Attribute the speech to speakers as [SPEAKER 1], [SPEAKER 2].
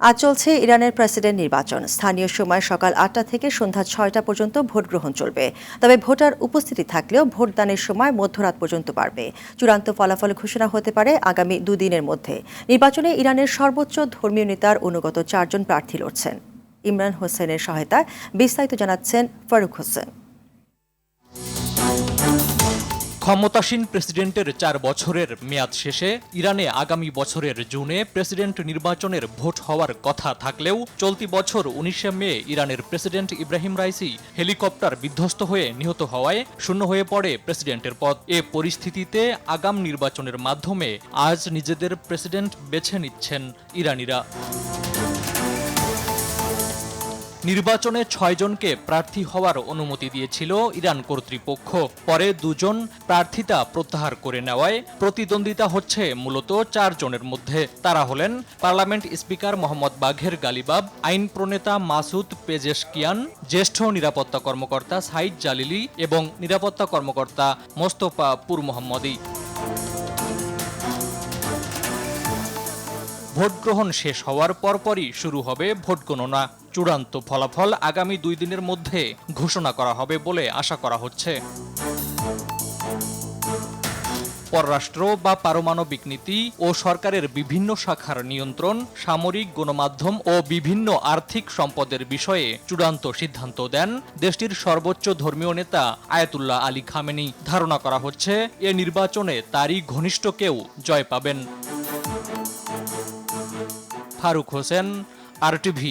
[SPEAKER 1] আজ চলছে ইরানের প্রেসিডেন্ট নির্বাচন। স্থানীয় সময় সকাল ৮টা থেকে সন্ধ্যা ৬টা পর্যন্ত ভোট গ্রহণ চলবে। তবে ভোটার উপস্থিতি থাকলেও ভোটদানের সময় মধ্যরাত পর্যন্ত বাড়বে। চূড়ান্ত ফলাফল ঘোষণা হতে পারে আগামী দুদিনের মধ্যে। নির্বাচনে ইরানের সর্বোচ্চ ধর্মীয় নেতার অনুগত ৪ জন প্রার্থী লড়ছেন। ইমরান হোসেনের সহায়তায় বিস্তারিত জানাচ্ছেন ফারুক হোসেন।
[SPEAKER 2] ক্ষমতাসীন প্রেসিডেন্টের ৪ বছরের মেয়াদ শেষে ইরানে আগামী বছরের জুনে প্রেসিডেন্ট নির্বাচনের ভোট হওয়ার কথা থাকলেও চলতি বছর ১৯শে মে ইরানের প্রেসিডেন্ট ইব্রাহিম রাইসি হেলিকপ্টার বিধ্বস্ত হয়ে নিহত হওয়ায় শূন্য হয়ে পড়ে প্রেসিডেন্টের পদ। এ পরিস্থিতিতে আগাম নির্বাচনের মাধ্যমে আজ নিজেদের প্রেসিডেন্ট বেছে নিচ্ছেন ইরানিরা। নির্বাচনে ৬ জনকে প্রার্থী হওয়ার অনুমতি দিয়েছিল ইরান কর্তৃপক্ষ। পরে ২ জন প্রার্থিতা প্রত্যাহার করে নেওয়ায় প্রতিদ্বন্দ্বিতা হচ্ছে মূলত ৪ জনের মধ্যে। তারা হলেন পার্লামেন্ট স্পিকার মোহাম্মদ বাঘের গালিবাব, আইন প্রণেতা মাসুদ পেজেশকিয়ান, জ্যেষ্ঠ নিরাপত্তা কর্মকর্তা সাইদ জালিলি এবং নিরাপত্তা কর্মকর্তা মোস্তফা পুর মোহাম্মদী। ভোট গ্রহণ শেষ হওয়ার পরপরই শুরু হবে ভোট গণনা। চূড়ান্ত ফলাফল আগামী ২ দিনের মধ্যে ঘোষণা করা হবে বলে আশা করা হচ্ছে। পররাষ্ট্র বা পারমাণবিক নীতি ও সরকারের বিভিন্ন শাখার নিয়ন্ত্রণ, সামরিক, গণমাধ্যম ও বিভিন্ন আর্থিক সম্পদের বিষয়ে চূড়ান্ত সিদ্ধান্ত দেন দেশটির সর্বোচ্চ ধর্মীয় নেতা আয়াতুল্লাহ আলী খামেনি। ধারণা করা হচ্ছে এ নির্বাচনে তারই ঘনিষ্ঠ কেউ জয় পাবেন। ফারুক হোসেন, RTV।